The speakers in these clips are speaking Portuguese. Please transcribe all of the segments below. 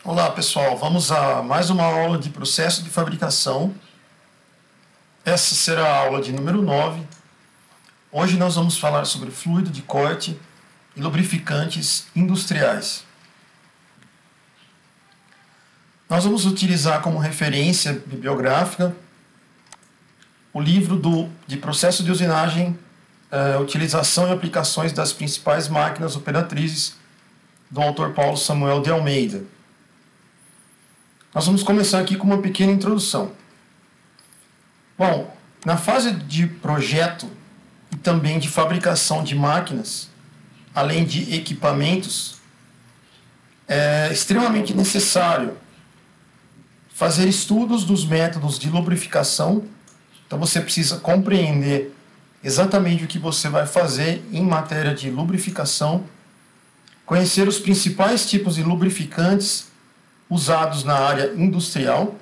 Olá pessoal, vamos a mais uma aula de processo de fabricação. Essa será a aula de número 9. Hoje nós vamos falar sobre fluido de corte e lubrificantes industriais. Nós vamos utilizar como referência bibliográfica o livro de processo de usinagem, utilização e aplicações das principais máquinas operatrizes, do autor Paulo Samuel de Almeida. Nós vamos começar aqui com uma pequena introdução. Bom, na fase de projeto e também de fabricação de máquinas, além de equipamentos, é extremamente necessário fazer estudos dos métodos de lubrificação. Então você precisa compreender exatamente o que você vai fazer em matéria de lubrificação, conhecer os principais tipos de lubrificantes usados na área industrial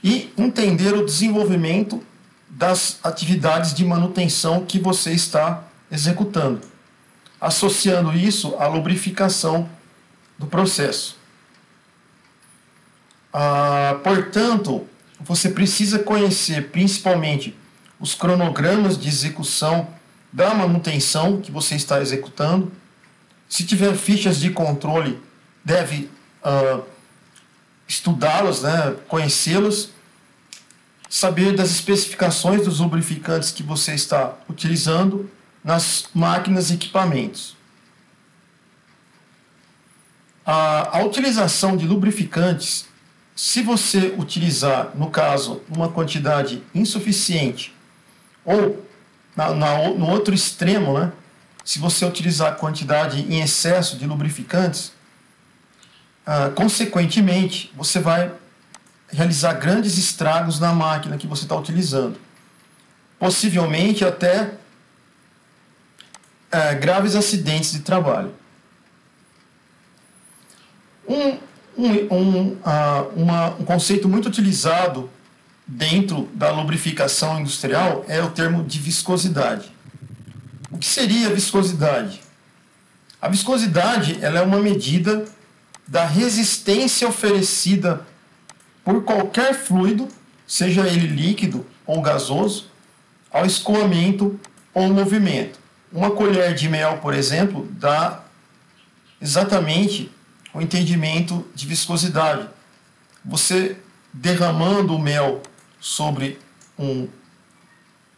e entender o desenvolvimento das atividades de manutenção que você está executando, associando isso à lubrificação do processo. Portanto, você precisa conhecer principalmente os cronogramas de execução da manutenção que você está executando. Se tiver fichas de controle, deve estudá-las, conhecê-las, saber das especificações dos lubrificantes que você está utilizando nas máquinas e equipamentos. A utilização de lubrificantes, se você utilizar, no caso, uma quantidade insuficiente, ou no outro extremo, se você utilizar quantidade em excesso de lubrificantes, consequentemente, você vai realizar grandes estragos na máquina que você está utilizando. Possivelmente até graves acidentes de trabalho. Um conceito muito utilizado dentro da lubrificação industrial é o termo de viscosidade. O que seria a viscosidade? A viscosidade ela é uma medida da resistência oferecida por qualquer fluido, seja ele líquido ou gasoso, ao escoamento ou movimento. Uma colher de mel, por exemplo, dá exatamente o entendimento de viscosidade. Você derramando o mel sobre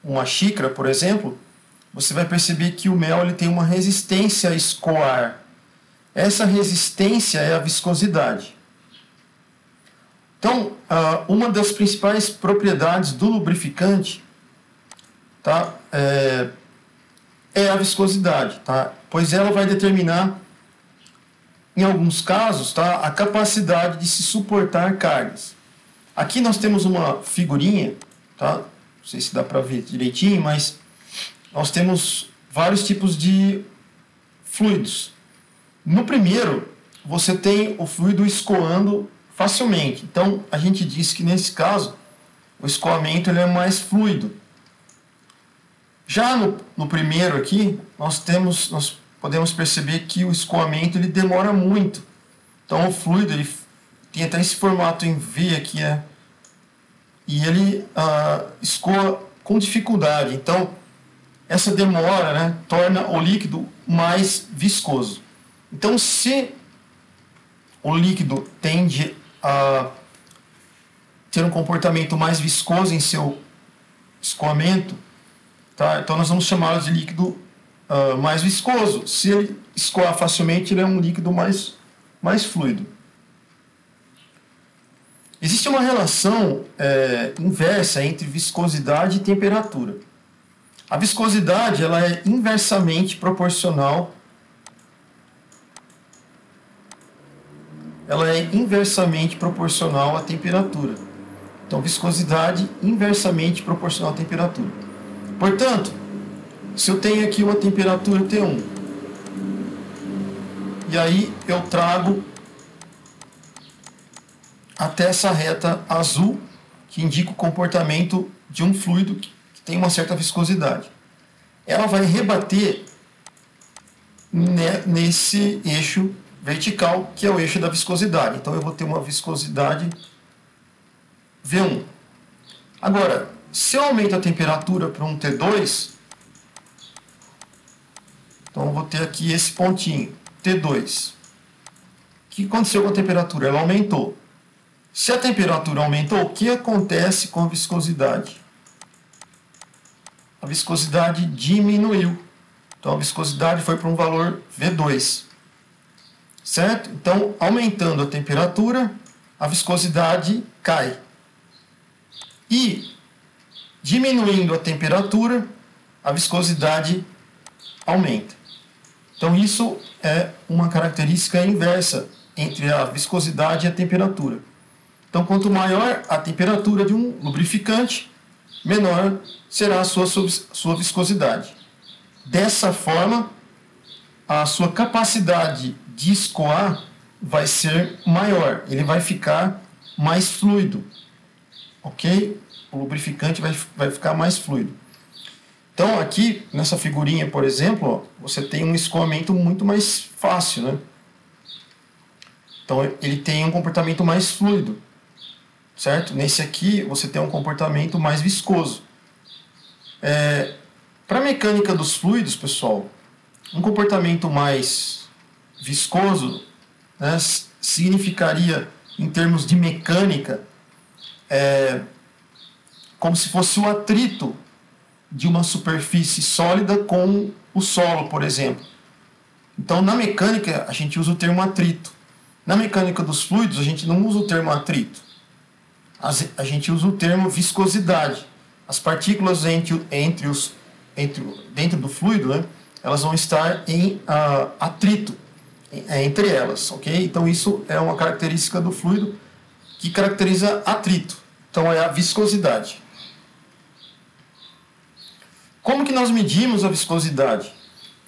uma xícara, por exemplo, você vai perceber que o mel ele tem uma resistência a escoar. Essa resistência é a viscosidade. Então, uma das principais propriedades do lubrificante é a viscosidade, pois ela vai determinar, em alguns casos, a capacidade de se suportar cargas. Aqui nós temos uma figurinha, não sei se dá para ver direitinho, mas nós temos vários tipos de fluidos. No primeiro, você tem o fluido escoando facilmente. Então, a gente diz que nesse caso, o escoamento ele é mais fluido. Já no primeiro aqui, nós podemos perceber que o escoamento ele demora muito. Então, o fluido ele tem até esse formato em V aqui, e ele escoa com dificuldade. Então, essa demora torna o líquido mais viscoso. Então, se o líquido tende a ter um comportamento mais viscoso em seu escoamento, então nós vamos chamá-lo de líquido mais viscoso. Se ele escoar facilmente, ele é um líquido mais fluido. Existe uma relação inversa entre viscosidade e temperatura. A viscosidade ela é inversamente proporcional à temperatura. Então, viscosidade inversamente proporcional à temperatura. Portanto, se eu tenho aqui uma temperatura T1, e aí eu trago até essa reta azul, que indica o comportamento de um fluido que tem uma certa viscosidade. Ela vai rebater nesse eixo vertical, que é o eixo da viscosidade. Então eu vou ter uma viscosidade V1. Agora, se eu aumento a temperatura para um T2, então eu vou ter aqui esse pontinho, T2. O que aconteceu com a temperatura? Ela aumentou. Se a temperatura aumentou, o que acontece com a viscosidade? A viscosidade diminuiu. Então a viscosidade foi para um valor V2. Certo? Então, aumentando a temperatura, a viscosidade cai. E diminuindo a temperatura, a viscosidade aumenta. Então, isso é uma característica inversa entre a viscosidade e a temperatura. Então, quanto maior a temperatura de um lubrificante, menor será a sua viscosidade. Dessa forma, a sua capacidade de escoar vai ser maior, ele vai ficar mais fluido, ok? O lubrificante vai ficar mais fluido. Então, aqui, nessa figurinha, por exemplo, ó, você tem um escoamento muito mais fácil, né? Então, ele tem um comportamento mais fluido, certo? Nesse aqui, você tem um comportamento mais viscoso. Para a mecânica dos fluidos, pessoal, um comportamento mais viscoso, né, significaria, em termos de mecânica, como se fosse o atrito de uma superfície sólida com o solo, por exemplo. Então, na mecânica, a gente usa o termo atrito. Na mecânica dos fluidos, a gente não usa o termo atrito. A gente usa o termo viscosidade. As partículas dentro do fluido, né, elas vão estar em atrito entre elas, ok? Então isso é uma característica do fluido que caracteriza atrito. Então é a viscosidade. Como que nós medimos a viscosidade?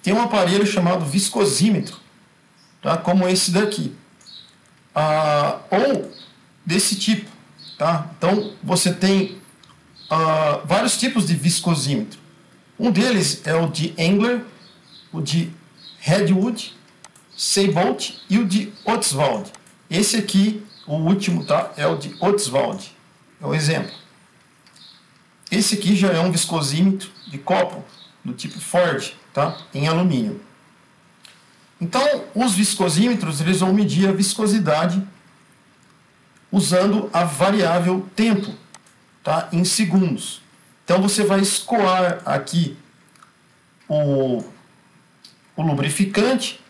Tem um aparelho chamado viscosímetro, tá? Como esse daqui, ou desse tipo, tá? Então você tem vários tipos de viscosímetro. Um deles é o de Engler, o de Redwood, Seibold e o de Ostwald. Esse aqui, o último, tá? É o de Ostwald. É o exemplo. Esse aqui já é um viscosímetro de copo, do tipo Ford, tá? Em alumínio. Então, os viscosímetros eles vão medir a viscosidade usando a variável tempo, tá? Em segundos. Então, você vai escoar aqui o lubrificante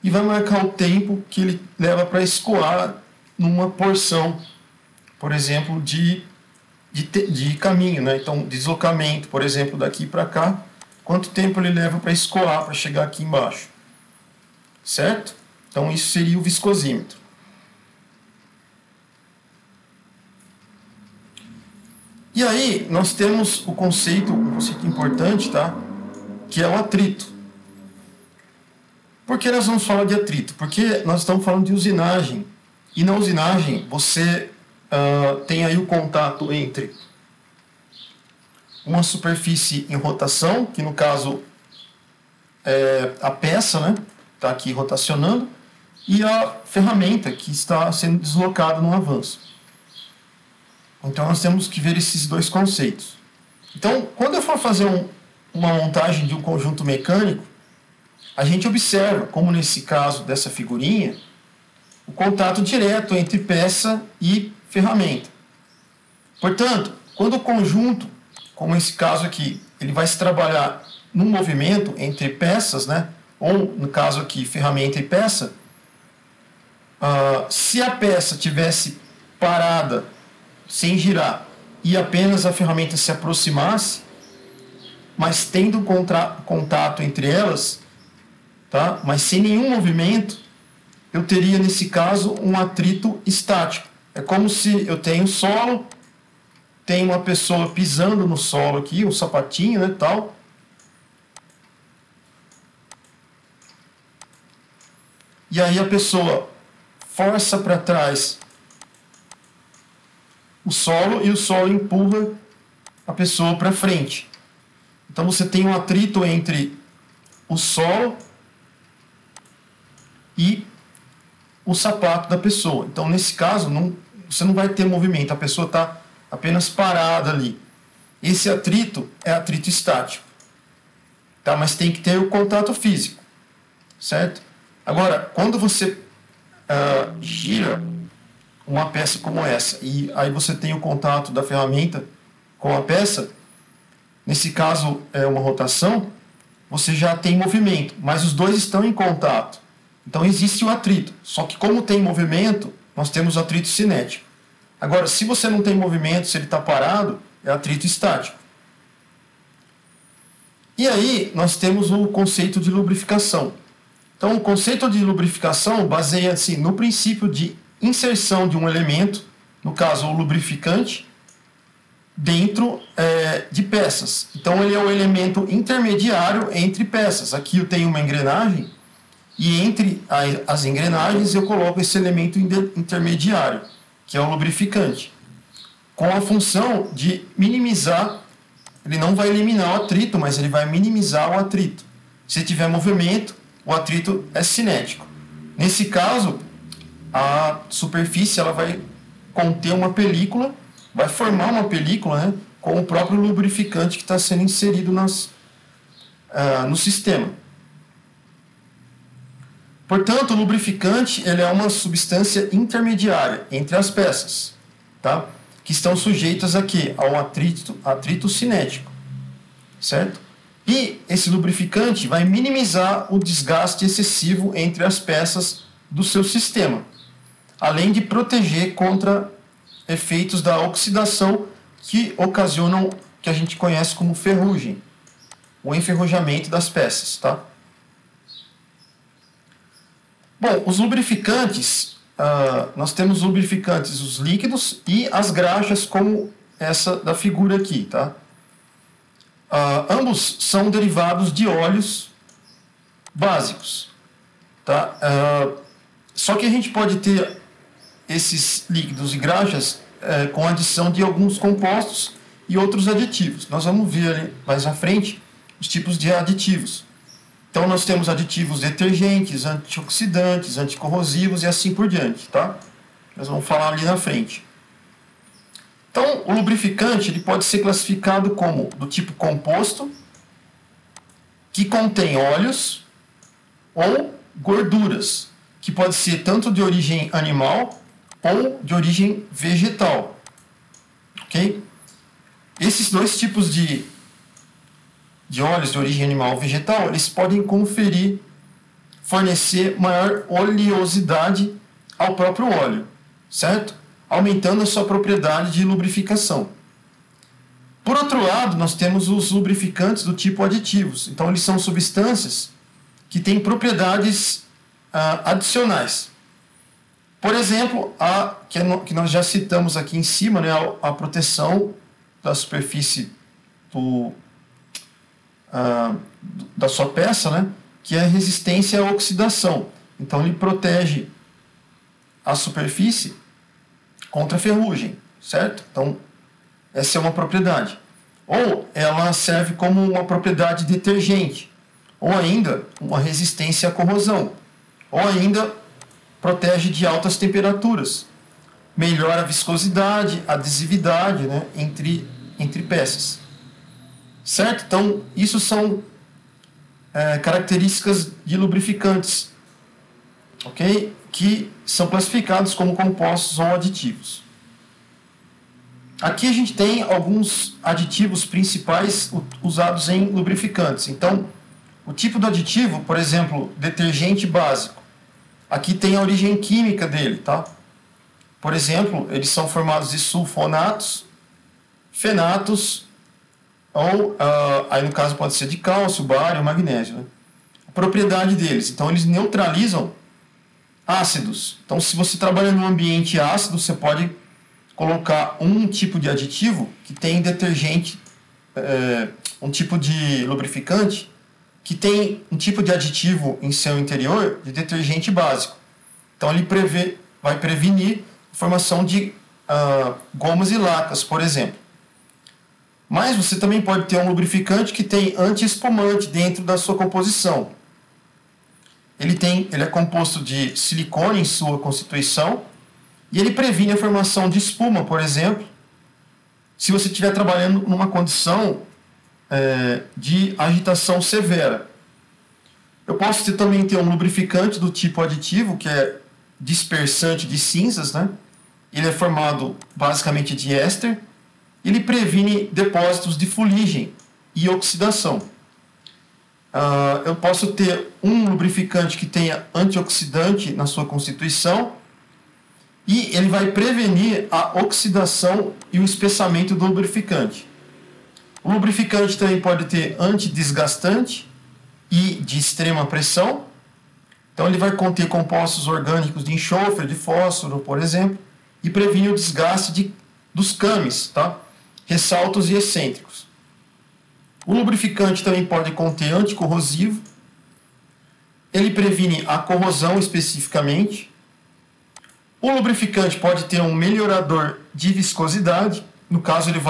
e vai marcar o tempo que ele leva para escoar numa porção, por exemplo, de caminho, né? Então, deslocamento, por exemplo, daqui para cá, quanto tempo ele leva para escoar, para chegar aqui embaixo, certo? Então, isso seria o viscosímetro. E aí, nós temos um conceito importante, tá? Que é o atrito. Por que nós vamos falar de atrito? Porque nós estamos falando de usinagem. E na usinagem, você tem aí o contato entre uma superfície em rotação, que no caso é a peça, né? Está aqui rotacionando, e a ferramenta que está sendo deslocada no avanço. Então nós temos que ver esses dois conceitos. Então, quando eu for fazer uma montagem de um conjunto mecânico, a gente observa, como nesse caso dessa figurinha, o contato direto entre peça e ferramenta. Portanto, quando o conjunto, como esse caso aqui, ele vai se trabalhar num movimento entre peças, né? Ou, no caso aqui, ferramenta e peça, se a peça tivesse parada, sem girar, e apenas a ferramenta se aproximasse, mas tendo contato entre elas, tá? Mas sem nenhum movimento, eu teria, nesse caso, um atrito estático. É como se eu tenho solo, tem uma pessoa pisando no solo aqui, um sapatinho, né, tal. E aí a pessoa força para trás o solo e o solo empurra a pessoa para frente. Então você tem um atrito entre o solo e o sapato da pessoa. Então, nesse caso, você não vai ter movimento, a pessoa está apenas parada ali. Esse atrito é atrito estático, tá? Mas tem que ter o contato físico, certo? Agora, quando você gira uma peça como essa, e aí você tem o contato da ferramenta com a peça, nesse caso é uma rotação, você já tem movimento, mas os dois estão em contato. Então existe o atrito, só que como tem movimento, nós temos o atrito cinético. Agora, se você não tem movimento, se ele está parado, é atrito estático. E aí nós temos o conceito de lubrificação. Então o conceito de lubrificação baseia-se no princípio de inserção de um elemento, no caso o lubrificante, dentro de peças. Então ele é o elemento intermediário entre peças. Aqui eu tenho uma engrenagem e entre as engrenagens eu coloco esse elemento intermediário, que é o lubrificante, com a função de minimizar. Ele não vai eliminar o atrito, mas ele vai minimizar o atrito. Se tiver movimento, o atrito é cinético. Nesse caso, a superfície ela vai conter uma película, vai formar uma película, né, com o próprio lubrificante que está sendo inserido no sistema. Portanto, o lubrificante ele é uma substância intermediária entre as peças, tá? Que estão sujeitas aqui a um atrito cinético, certo? E esse lubrificante vai minimizar o desgaste excessivo entre as peças do seu sistema, além de proteger contra efeitos da oxidação que ocasionam, que a gente conhece como ferrugem, o enferrujamento das peças, tá? Bom, os lubrificantes, nós temos lubrificantes, os líquidos e as graxas, como essa da figura aqui, tá? Ambos são derivados de óleos básicos, tá? Só que a gente pode ter esses líquidos e graxas com adição de alguns compostos e outros aditivos. Nós vamos ver ali mais à frente os tipos de aditivos. Então nós temos aditivos detergentes, antioxidantes, anticorrosivos e assim por diante, tá? Nós vamos falar ali na frente. Então o lubrificante ele pode ser classificado como do tipo composto, que contém óleos ou gorduras, que pode ser tanto de origem animal ou de origem vegetal, ok? Esses dois tipos de óleos de origem animal ou vegetal, eles podem fornecer maior oleosidade ao próprio óleo, certo? Aumentando a sua propriedade de lubrificação. Por outro lado, nós temos os lubrificantes do tipo aditivos. Então, eles são substâncias que têm propriedades adicionais. Por exemplo, que nós já citamos aqui em cima, né, a proteção da superfície da sua peça, né, que é a resistência à oxidação. Então, ele protege a superfície contra a ferrugem, certo? Então, essa é uma propriedade. Ou ela serve como uma propriedade detergente, ou ainda uma resistência à corrosão, ou ainda protege de altas temperaturas, melhora a viscosidade, a adesividade, né, entre peças. Certo? Então, isso são características de lubrificantes, ok? Que são classificados como compostos ou aditivos. Aqui a gente tem alguns aditivos principais usados em lubrificantes. Então, o tipo do aditivo, por exemplo, detergente básico. Aqui tem a origem química dele, tá? Por exemplo, eles são formados de sulfonatos, fenatos, ou, aí no caso pode ser de cálcio, bário, magnésio, né? A propriedade deles, então eles neutralizam ácidos. Então, se você trabalha num ambiente ácido, você pode colocar um tipo de aditivo que tem detergente, um tipo de lubrificante que tem um tipo de aditivo em seu interior de detergente básico. Então, ele vai prevenir a formação de gomas e lacas, por exemplo. Mas você também pode ter um lubrificante que tem anti-espumante dentro da sua composição. Ele é composto de silicone em sua constituição e ele previne a formação de espuma, por exemplo, se você estiver trabalhando numa condição de agitação severa. Eu posso também ter um lubrificante do tipo aditivo, que é dispersante de cinzas, né? Ele é formado basicamente de éster. Ele previne depósitos de fuligem e oxidação. Eu posso ter um lubrificante que tenha antioxidante na sua constituição e ele vai prevenir a oxidação e o espessamento do lubrificante. O lubrificante também pode ter antidesgastante e de extrema pressão. Então ele vai conter compostos orgânicos de enxofre, de fósforo, por exemplo, e previne o desgaste dos cames, tá? Ressaltos e excêntricos. O lubrificante também pode conter anticorrosivo. Ele previne a corrosão especificamente. O lubrificante pode ter um melhorador de viscosidade. No caso, ele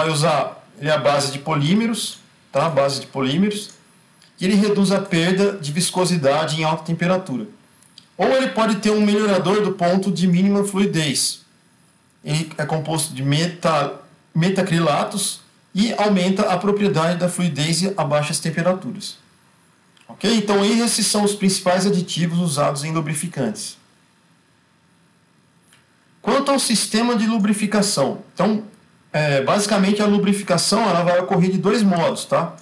é a base de polímeros, tá? A base de polímeros. E ele reduz a perda de viscosidade em alta temperatura. Ou ele pode ter um melhorador do ponto de mínima fluidez. Ele é composto de metacrilatos e aumenta a propriedade da fluidez a baixas temperaturas. Ok? Então, esses são os principais aditivos usados em lubrificantes. Quanto ao sistema de lubrificação, então, basicamente a lubrificação ela vai ocorrer de dois modos, tá?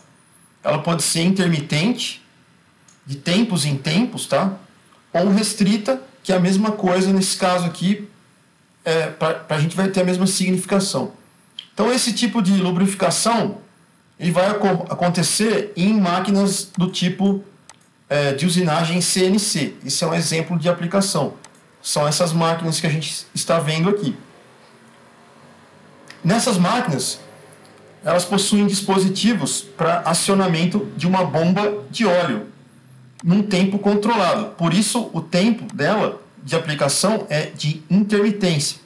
Ela pode ser intermitente, de tempos em tempos, tá? Ou restrita, que é a mesma coisa nesse caso aqui, para a gente vai ter a mesma significação. Então, esse tipo de lubrificação ele vai acontecer em máquinas do tipo de usinagem CNC. Esse é um exemplo de aplicação. São essas máquinas que a gente está vendo aqui. Nessas máquinas, elas possuem dispositivos para acionamento de uma bomba de óleo num tempo controlado. Por isso, o tempo dela de aplicação é de intermitência.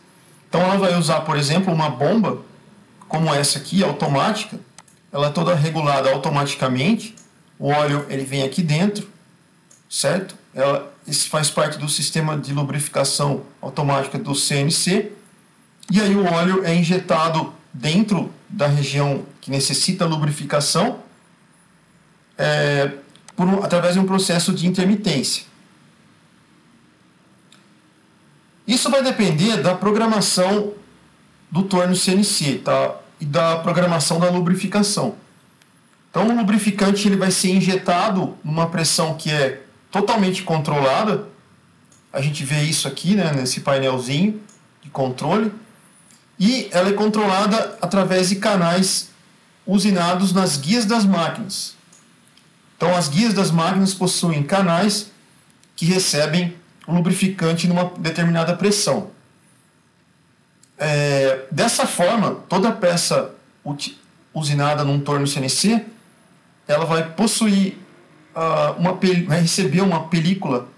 Então, ela vai usar, por exemplo, uma bomba como essa aqui, automática. Ela é toda regulada automaticamente. O óleo ele vem aqui dentro, certo? Isso faz parte do sistema de lubrificação automática do CNC. E aí o óleo é injetado dentro da região que necessita lubrificação através de um processo de intermitência. Isso vai depender da programação do torno CNC, tá? E da programação da lubrificação. Então, o lubrificante ele vai ser injetado numa pressão que é totalmente controlada. A gente vê isso aqui, né, nesse painelzinho de controle. E ela é controlada através de canais usinados nas guias das máquinas. Então, as guias das máquinas possuem canais que recebem o lubrificante numa determinada pressão. Dessa forma, toda peça usinada num torno CNC, ela vai possuir vai receber uma película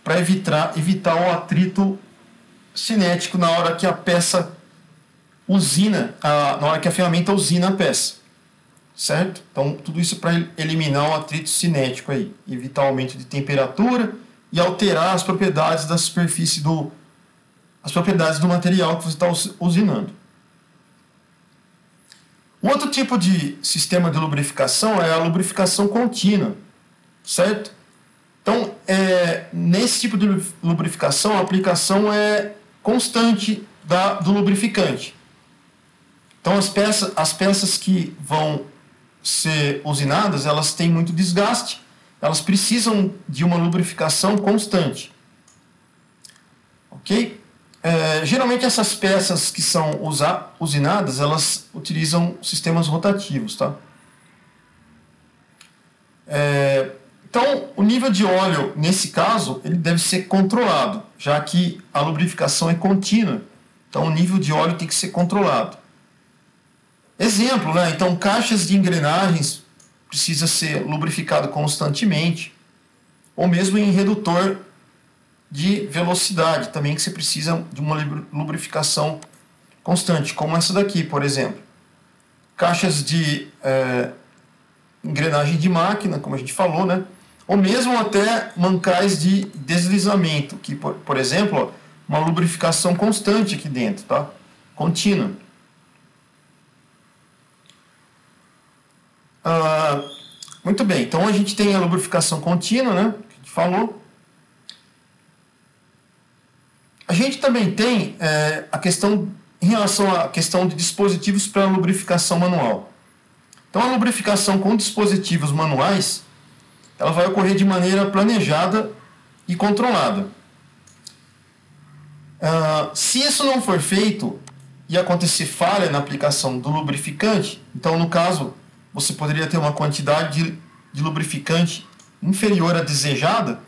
para evitar o atrito cinético na hora que a peça na hora que a ferramenta usina a peça, certo? Então, tudo isso para eliminar o atrito cinético aí, evitar o aumento de temperatura e alterar as propriedades da superfície as propriedades do material que você está usinando. O outro tipo de sistema de lubrificação é a lubrificação contínua, certo? Então, nesse tipo de lubrificação, a aplicação é constante do lubrificante. Então, as peças que vão ser usinadas, elas têm muito desgaste, elas precisam de uma lubrificação constante. Ok? Geralmente essas peças que são usinadas, elas utilizam sistemas rotativos, tá? Então, o nível de óleo, nesse caso, ele deve ser controlado, já que a lubrificação é contínua. Então, o nível de óleo tem que ser controlado. Exemplo, né? Então, caixas de engrenagens precisa ser lubrificado constantemente, ou mesmo em redutor de velocidade, também que você precisa de uma lubrificação constante, como essa daqui, por exemplo. Caixas de engrenagem de máquina, como a gente falou, né? ou mesmo até mancais de deslizamento, que, por exemplo, ó, uma lubrificação constante aqui dentro, tá? Contínua. Muito bem, então a gente tem a lubrificação contínua, né? Que a gente falou. A gente também tem a questão, em relação à questão de dispositivos para lubrificação manual. Então, a lubrificação com dispositivos manuais, ela vai ocorrer de maneira planejada e controlada. Se isso não for feito e acontecer falha na aplicação do lubrificante, então, no caso, você poderia ter uma quantidade de lubrificante inferior à desejada,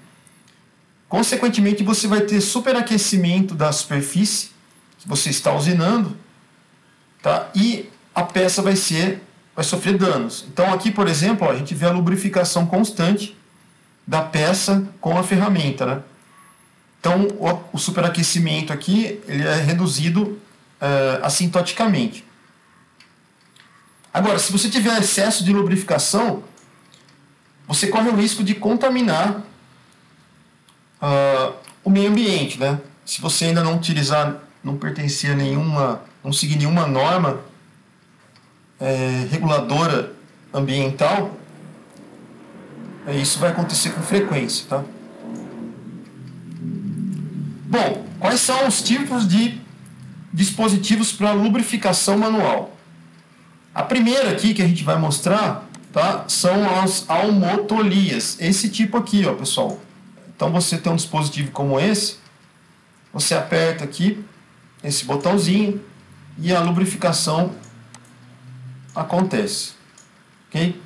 consequentemente, você vai ter superaquecimento da superfície que você está usinando, tá? E a peça vai sofrer danos. Então, aqui, por exemplo, ó, a gente vê a lubrificação constante da peça com a ferramenta, né? Então, o superaquecimento aqui ele é reduzido assintoticamente. Agora, se você tiver excesso de lubrificação, você corre o risco de contaminar o meio ambiente, né? Se você ainda não utilizar, não pertencer a nenhuma, não seguir nenhuma norma reguladora ambiental, isso vai acontecer com frequência, tá? Bom, quais são os tipos de dispositivos para lubrificação manual? A primeira aqui que a gente vai mostrar, tá, são as almotolias. Esse tipo aqui, ó, pessoal. Então você tem um dispositivo como esse, você aperta aqui esse botãozinho e a lubrificação acontece, ok?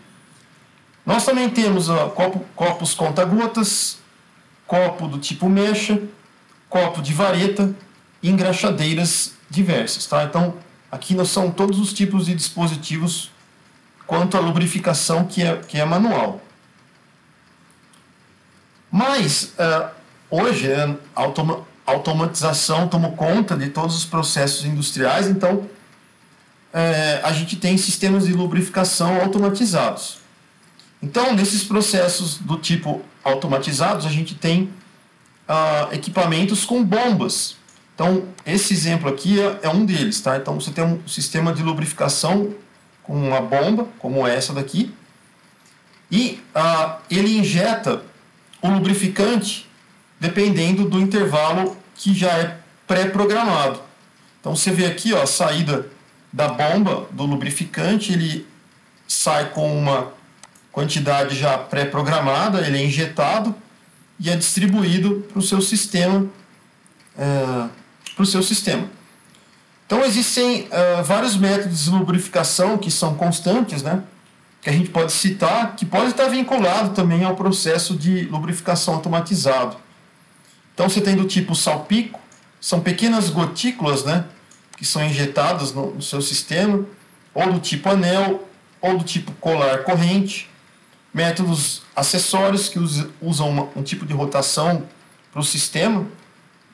Nós também temos copos conta-gotas, copo do tipo mecha, copo de vareta e engraxadeiras diversas, tá? Então aqui nós são todos os tipos de dispositivos quanto à lubrificação que é manual. Mas hoje a automatização tomou conta de todos os processos industriais, então a gente tem sistemas de lubrificação automatizados. Então, nesses processos do tipo automatizados, a gente tem equipamentos com bombas. Então, esse exemplo aqui é um deles, tá? Então, você tem um sistema de lubrificação com uma bomba, como essa daqui, e ele injeta o lubrificante dependendo do intervalo que já é pré-programado. Então você vê aqui, ó, a saída da bomba do lubrificante, ele sai com uma quantidade já pré-programada, ele é injetado e é distribuído para o seu sistema. Então existem vários métodos de lubrificação que são constantes, né? Que a gente pode citar, que pode estar vinculado também ao processo de lubrificação automatizado. Então você tem do tipo salpico, são pequenas gotículas, né, que são injetadas no seu sistema, ou do tipo anel, ou do tipo colar corrente. Métodos acessórios que usam um tipo de rotação para o sistema,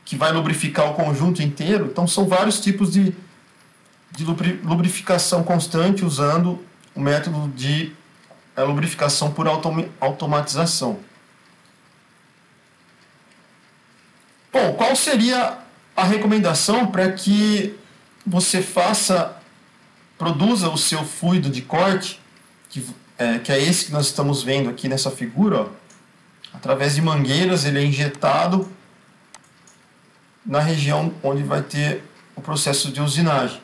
que vai lubrificar o conjunto inteiro. Então são vários tipos de lubrificação constante usando o método de lubrificação por automatização. Bom, qual seria a recomendação para que você produza o seu fluido de corte, que é esse que nós estamos vendo aqui nessa figura, ó, através de mangueiras, ele é injetado na região onde vai ter o processo de usinagem.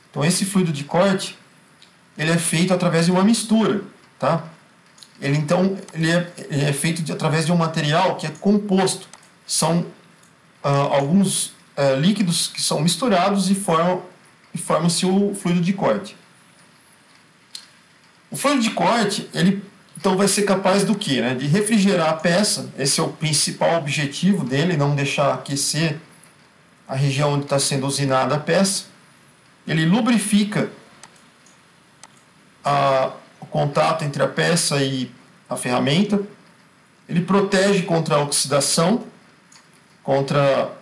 Então esse fluido de corte ele é feito através de uma mistura, tá? Ele é feito através de um material que é composto. São alguns líquidos que são misturados e formam-se o fluido de corte. O fluido de corte, ele então vai ser capaz do quê? Né? De refrigerar a peça. Esse é o principal objetivo dele, não deixar aquecer a região onde está sendo usinada a peça. Ele lubrifica o contato entre a peça e a ferramenta, ele protege contra a oxidação, contra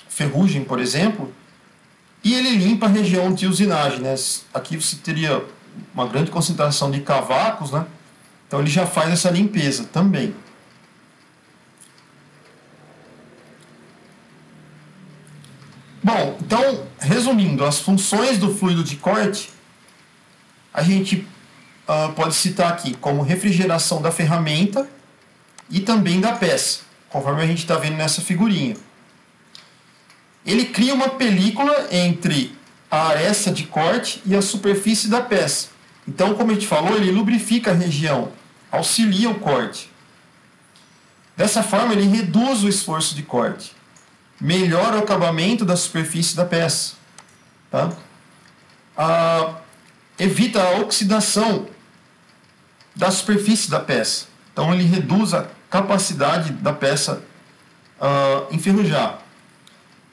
ferrugem, por exemplo, e ele limpa a região de usinagem, né? Aqui você teria uma grande concentração de cavacos, né? Então ele já faz essa limpeza também. Bom, então, resumindo, as funções do fluido de corte, a gente pode citar aqui como refrigeração da ferramenta e também da peça, conforme a gente está vendo nessa figurinha. Ele cria uma película entre a aresta de corte e a superfície da peça. Então, como a gente falou, ele lubrifica a região, auxilia o corte. Dessa forma, ele reduz o esforço de corte, melhora o acabamento da superfície da peça, tá? Evita a oxidação da superfície da peça. Então, ele reduz a capacidade da peça enferrujar.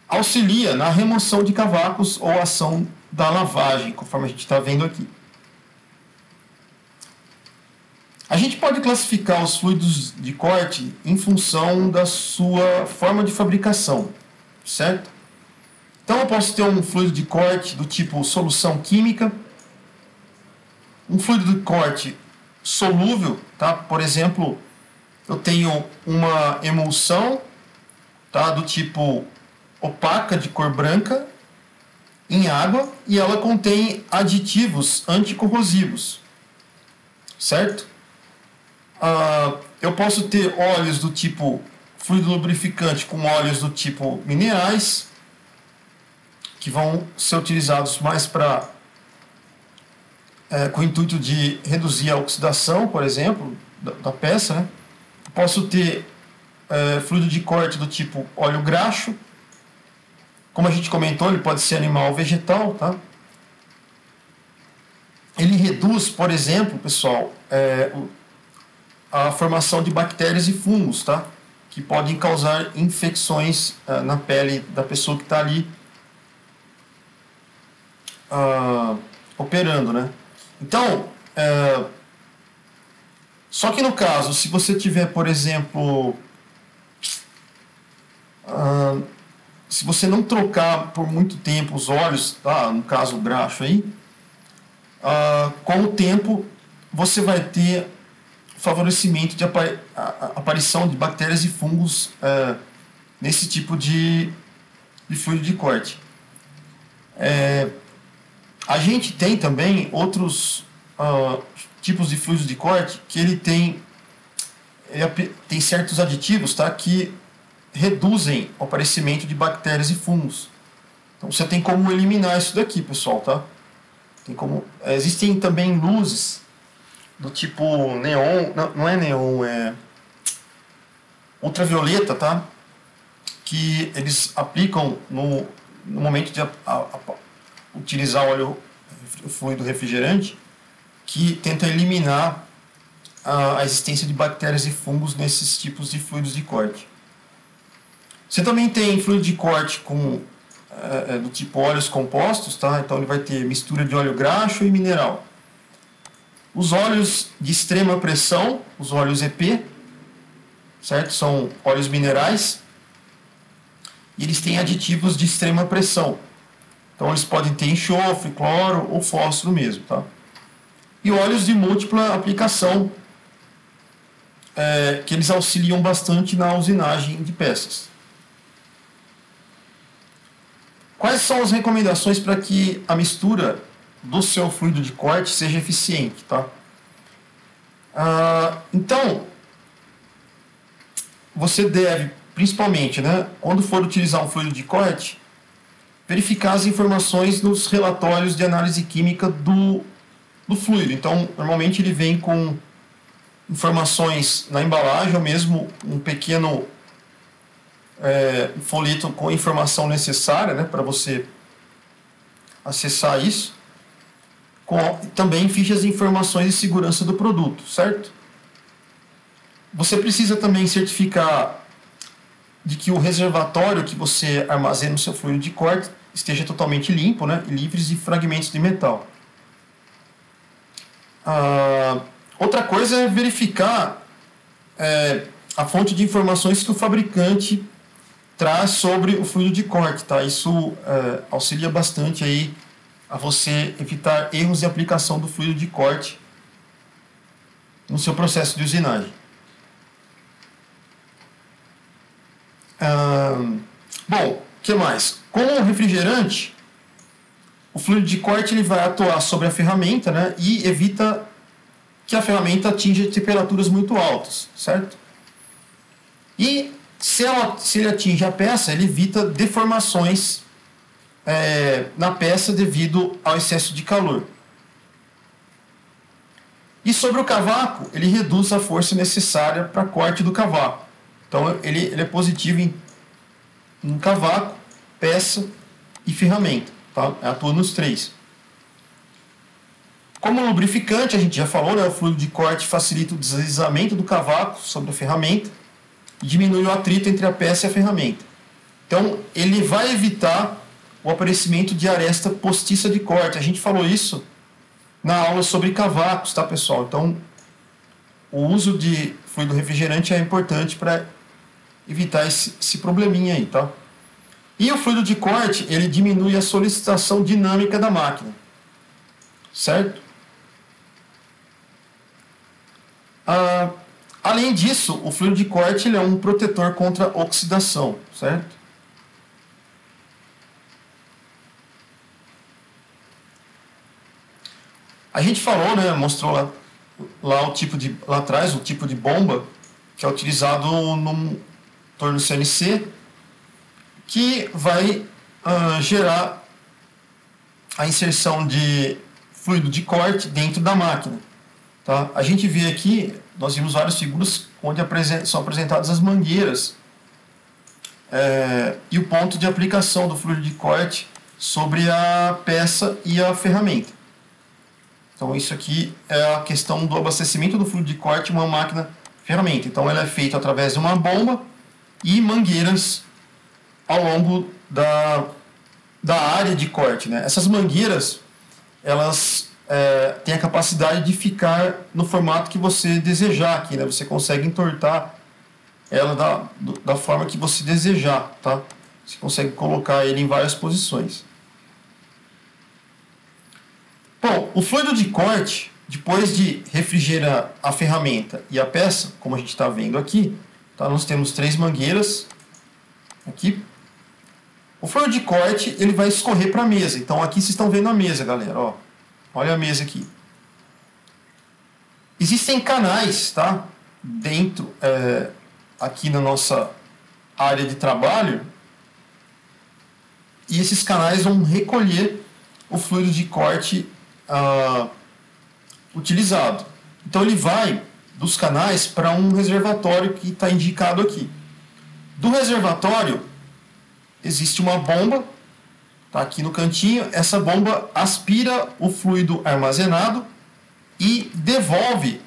Auxilia na remoção de cavacos ou ação da lavagem, conforme a gente está vendo aqui. A gente pode classificar os fluidos de corte em função da sua forma de fabricação, certo? Então eu posso ter um fluido de corte do tipo solução química, um fluido de corte solúvel, tá? Por exemplo, eu tenho uma emulsão, tá? Do tipo opaca de cor branca em água e ela contém aditivos anticorrosivos, certo? Eu posso ter óleos do tipo fluido lubrificante com óleos do tipo minerais, que vão ser utilizados mais com o intuito de reduzir a oxidação, por exemplo, da peça, né? Posso ter fluido de corte do tipo óleo graxo, como a gente comentou, ele pode ser animal ou vegetal, tá? Ele reduz, por exemplo, pessoal, a formação de bactérias e fungos, tá? Que podem causar infecções na pele da pessoa que está ali operando, né? Então, só que no caso, se você tiver, por exemplo, se você não trocar por muito tempo os óleos, tá? No caso o graxo aí, com o tempo você vai ter favorecimento de aparição de bactérias e fungos nesse tipo de fluido de corte. A gente tem também outros tipos de fluidos de corte que ele tem certos aditivos, tá, que reduzem o aparecimento de bactérias e fungos. Então você tem como eliminar isso daqui, pessoal, tá? Existem também luzes do tipo neon, não é neon, é ultravioleta, tá? Que eles aplicam no momento de utilizar o fluido refrigerante, que tenta eliminar a existência de bactérias e fungos nesses tipos de fluidos de corte. Você também tem fluido de corte do tipo óleos compostos, tá? Então ele vai ter mistura de óleo graxo e mineral. Os óleos de extrema pressão, os óleos EP, certo? São óleos minerais e eles têm aditivos de extrema pressão. Então eles podem ter enxofre, cloro ou fósforo mesmo, tá? E óleos de múltipla aplicação, que eles auxiliam bastante na usinagem de peças. Quais são as recomendações para que a mistura do seu fluido de corte seja eficiente, tá? Então, você deve, principalmente, né, quando for utilizar um fluido de corte, verificar as informações nos relatórios de análise química do fluido. Então, normalmente ele vem com informações na embalagem ou mesmo um pequeno folheto com a informação necessária, né, para você acessar isso. Também fichas de informações de segurança do produto, certo? Você precisa também certificar de que o reservatório que você armazena o seu fluido de corte esteja totalmente limpo, né, e livre de fragmentos de metal. Outra coisa é verificar a fonte de informações que o fabricante traz sobre o fluido de corte, tá? Isso auxilia bastante aí a você evitar erros de aplicação do fluido de corte no seu processo de usinagem. Bom, que mais? Como um refrigerante, o fluido de corte ele vai atuar sobre a ferramenta, né, e evita que a ferramenta atinja temperaturas muito altas, certo? E se ele atinge a peça, ele evita deformações na peça devido ao excesso de calor. E sobre o cavaco, ele reduz a força necessária para corte do cavaco. Então ele é positivo em cavaco, peça e ferramenta, tá? Atua nos três. Como lubrificante, a gente já falou, né? O fluido de corte facilita o deslizamento do cavaco sobre a ferramenta e diminui o atrito entre a peça e a ferramenta. Então, ele vai evitar o aparecimento de aresta postiça de corte. A gente falou isso na aula sobre cavacos, tá, pessoal? Então, o uso de fluido refrigerante é importante para evitar esse probleminha aí, tá? E o fluido de corte, ele diminui a solicitação dinâmica da máquina, certo? Além disso, o fluido de corte ele é um protetor contra oxidação, certo? A gente falou, né, mostrou lá atrás o tipo de bomba que é utilizado no torno CNC, que vai gerar a inserção de fluido de corte dentro da máquina. Tá? A gente vê aqui, nós vimos várias figuras onde são apresentadas as mangueiras e o ponto de aplicação do fluido de corte sobre a peça e a ferramenta. Então isso aqui é a questão do abastecimento do fluido de corte em uma máquina ferramenta. Então ela é feita através de uma bomba e mangueiras ao longo da área de corte, né? Essas mangueiras, elas têm a capacidade de ficar no formato que você desejar aqui, né? Você consegue entortar ela da forma que você desejar, tá? Você consegue colocar ele em várias posições. Bom, o fluido de corte, depois de refrigerar a ferramenta e a peça, como a gente está vendo aqui, tá? Nós temos 3 mangueiras aqui. O fluido de corte ele vai escorrer para a mesa. Então aqui vocês estão vendo a mesa, galera. Ó. Olha a mesa aqui. Existem canais, tá? Dentro, aqui na nossa área de trabalho. E esses canais vão recolher o fluido de corte utilizado. Então ele vai dos canais para um reservatório que está indicado aqui. Do reservatório existe uma bomba, tá aqui no cantinho. Essa bomba aspira o fluido armazenado e devolve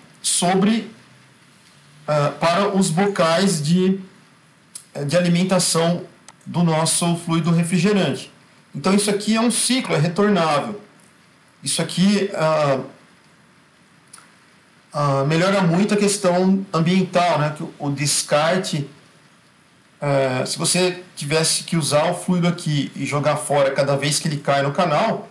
para os bocais de alimentação do nosso fluido refrigerante. Então isso aqui é um ciclo, é retornável. Isso aqui melhora muito a questão ambiental, né? Que o descarte, se você tivesse que usar o fluido aqui e jogar fora cada vez que ele cai no canal,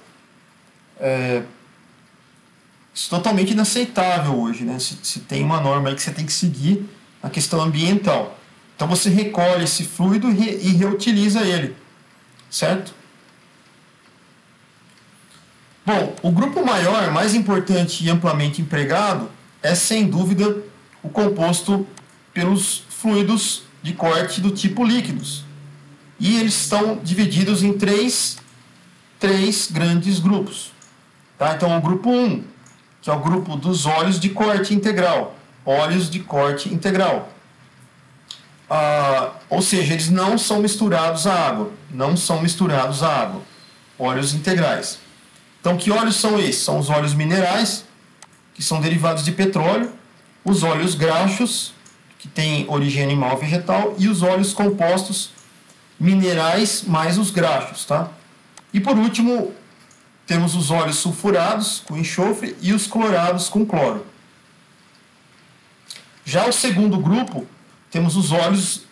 isso é totalmente inaceitável hoje, né? Se tem uma norma aí que você tem que seguir na questão ambiental. Então você recolhe esse fluido e reutiliza ele, certo? Bom, o grupo maior, mais importante e amplamente empregado é, sem dúvida, o composto pelos fluidos de corte do tipo líquidos. E eles estão divididos em três grandes grupos. Tá? Então, o grupo 1, que é o grupo dos óleos de corte integral. Óleos de corte integral. Ou seja, eles não são misturados à água. Não são misturados à água. Óleos integrais. Então, que óleos são esses? São os óleos minerais, que são derivados de petróleo, os óleos graxos, que têm origem animal ou vegetal, e os óleos compostos minerais mais os graxos, tá? E por último, temos os óleos sulfurados com enxofre e os clorados com cloro. Já o segundo grupo, temos os óleos,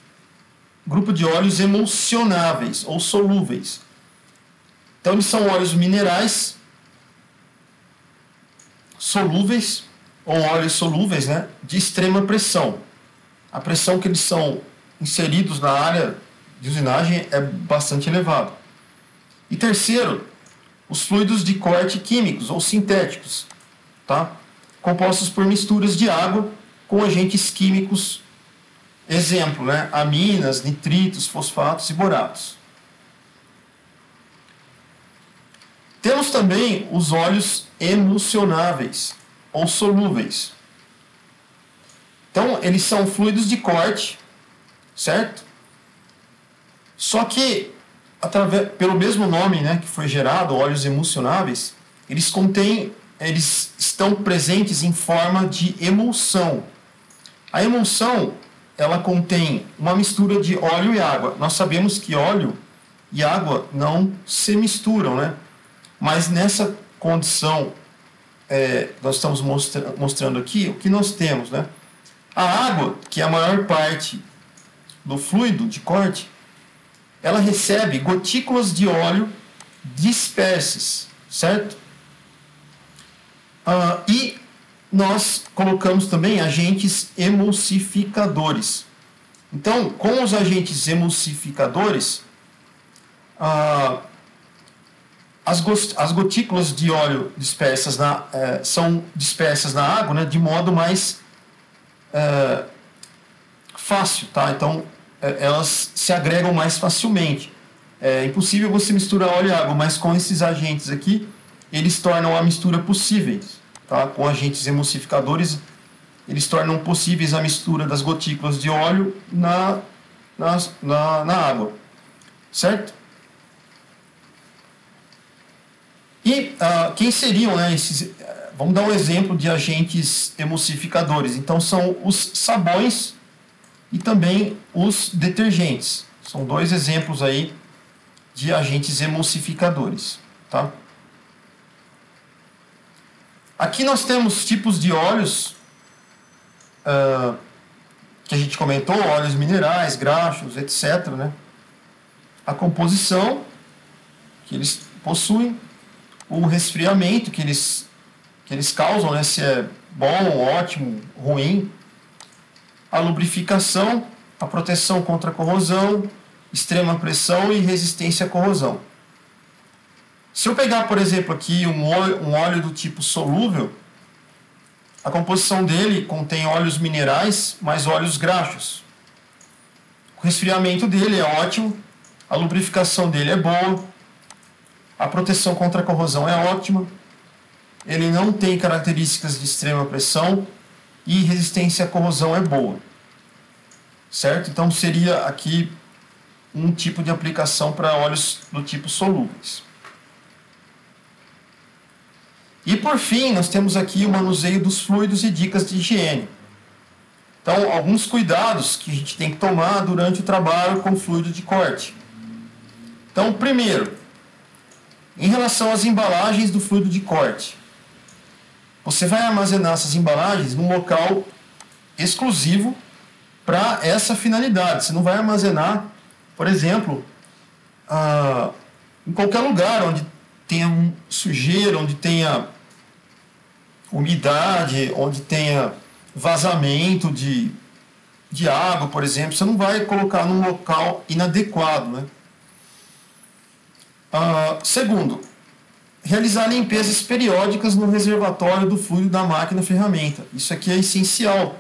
grupo de óleos emulsionáveis ou solúveis. Então, eles são óleos minerais solúveis, ou óleos solúveis, né, de extrema pressão. A pressão que eles são inseridos na área de usinagem é bastante elevado. E terceiro, os fluidos de corte químicos ou sintéticos, tá? Compostos por misturas de água com agentes químicos, exemplo, né? Aminas, nitritos, fosfatos e boratos. Temos também os óleos emulsionáveis ou solúveis. Então, eles são fluidos de corte, certo? Só que, pelo mesmo nome, né, que foi gerado, óleos emulsionáveis, eles estão presentes em forma de emulsão. A emulsão, ela contém uma mistura de óleo e água. Nós sabemos que óleo e água não se misturam, né? Mas nessa condição, nós estamos mostrando aqui o que nós temos, né? A água, que é a maior parte do fluido de corte, ela recebe gotículas de óleo dispersas, certo? E nós colocamos também agentes emulsificadores. Então, com os agentes emulsificadores, as gotículas de óleo dispersas são dispersas na água, né, de modo mais fácil, tá? Então, elas se agregam mais facilmente. É impossível você misturar óleo e água, mas com esses agentes aqui, eles tornam a mistura possível, tá? Com agentes emulsificadores, eles tornam possíveis a mistura das gotículas de óleo na água, certo? E quem seriam, né, esses? Vamos dar um exemplo de agentes emulsificadores. Então, são os sabões e também os detergentes. São dois exemplos aí de agentes emulsificadores, tá? Aqui nós temos tipos de óleos que a gente comentou, óleos minerais, graxos, etc., né? A composição que eles possuem, o resfriamento que eles causam, né? Se é bom, ótimo, ruim, a lubrificação, a proteção contra a corrosão, extrema pressão e resistência à corrosão. Se eu pegar, por exemplo, aqui um óleo do tipo solúvel, a composição dele contém óleos minerais mais óleos graxos. O resfriamento dele é ótimo, a lubrificação dele é boa, a proteção contra a corrosão é ótima, ele não tem características de extrema pressão e resistência à corrosão é boa. Certo? Então seria aqui um tipo de aplicação para óleos do tipo solúveis. E por fim, nós temos aqui o manuseio dos fluidos e dicas de higiene. Então, alguns cuidados que a gente tem que tomar durante o trabalho com fluido de corte. Então, primeiro, em relação às embalagens do fluido de corte, você vai armazenar essas embalagens num local exclusivo para essa finalidade. Você não vai armazenar, por exemplo, em qualquer lugar onde tenha sujeira, onde tenha umidade, onde tenha vazamento de água, por exemplo. Você não vai colocar num local inadequado, né? Segundo, realizar limpezas periódicas no reservatório do fluido da máquina ferramenta. Isso aqui é essencial,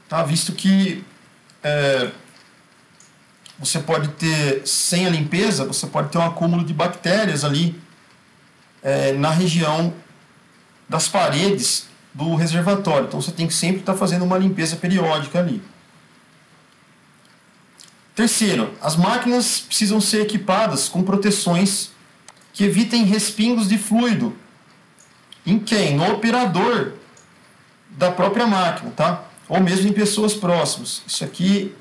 tá? Visto que você pode ter, sem a limpeza, você pode ter um acúmulo de bactérias ali na região das paredes do reservatório. Então você tem que sempre estar fazendo uma limpeza periódica ali. Terceiro, as máquinas precisam ser equipadas com proteções que evitem respingos de fluido. Em quem? No operador da própria máquina, tá? Ou mesmo em pessoas próximas. Isso aqui,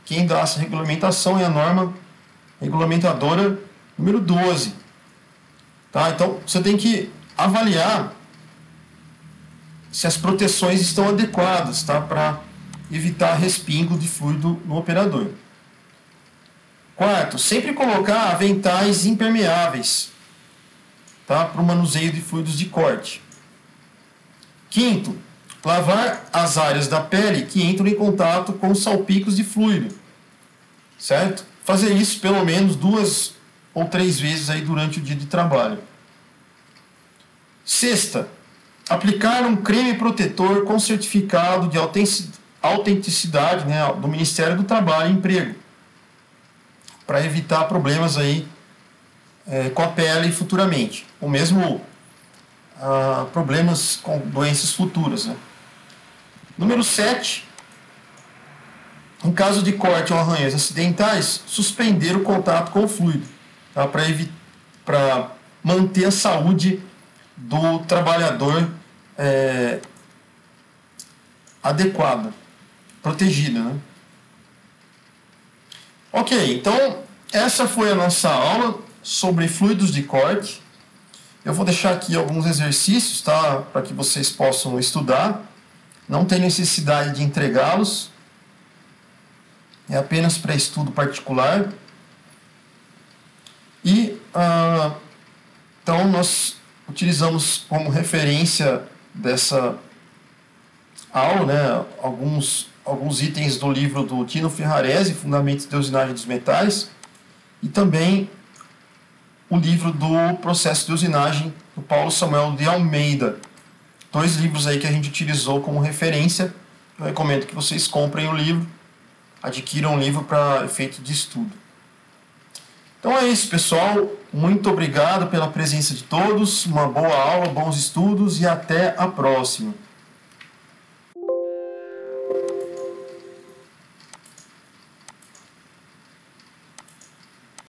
quem dá essa regulamentação é a norma regulamentadora número 12. Tá? Então, você tem que avaliar se as proteções estão adequadas, tá? Para evitar respingo de fluido no operador. Quarto, sempre colocar aventais impermeáveis, tá? Para o manuseio de fluidos de corte. Quinto, lavar as áreas da pele que entram em contato com salpicos de fluido, certo? fazer isso pelo menos 2 ou 3 vezes aí durante o dia de trabalho. Sexta, aplicar um creme protetor com certificado de autenticidade, né, do Ministério do Trabalho e Emprego, para evitar problemas aí com a pele futuramente, ou mesmo problemas com doenças futuras, né? Número 7, em caso de corte ou arranhões acidentais, suspender o contato com o fluido, tá? Para manter a saúde do trabalhador adequada, protegida, né? Ok, então essa foi a nossa aula sobre fluidos de corte. Eu vou deixar aqui alguns exercícios, tá? Para que vocês possam estudar. Não tem necessidade de entregá-los. É apenas para estudo particular. E então nós utilizamos como referência dessa aula, né, alguns itens do livro do Tino Ferrarese, Fundamentos de Usinagem dos Metais, e também o livro do Processo de Usinagem, do Paulo Samuel de Almeida. 2 livros aí que a gente utilizou como referência. Eu recomendo que vocês comprem o livro, adquiram o livro para efeito de estudo. Então é isso, pessoal. Muito obrigado pela presença de todos. Uma boa aula, bons estudos e até a próxima.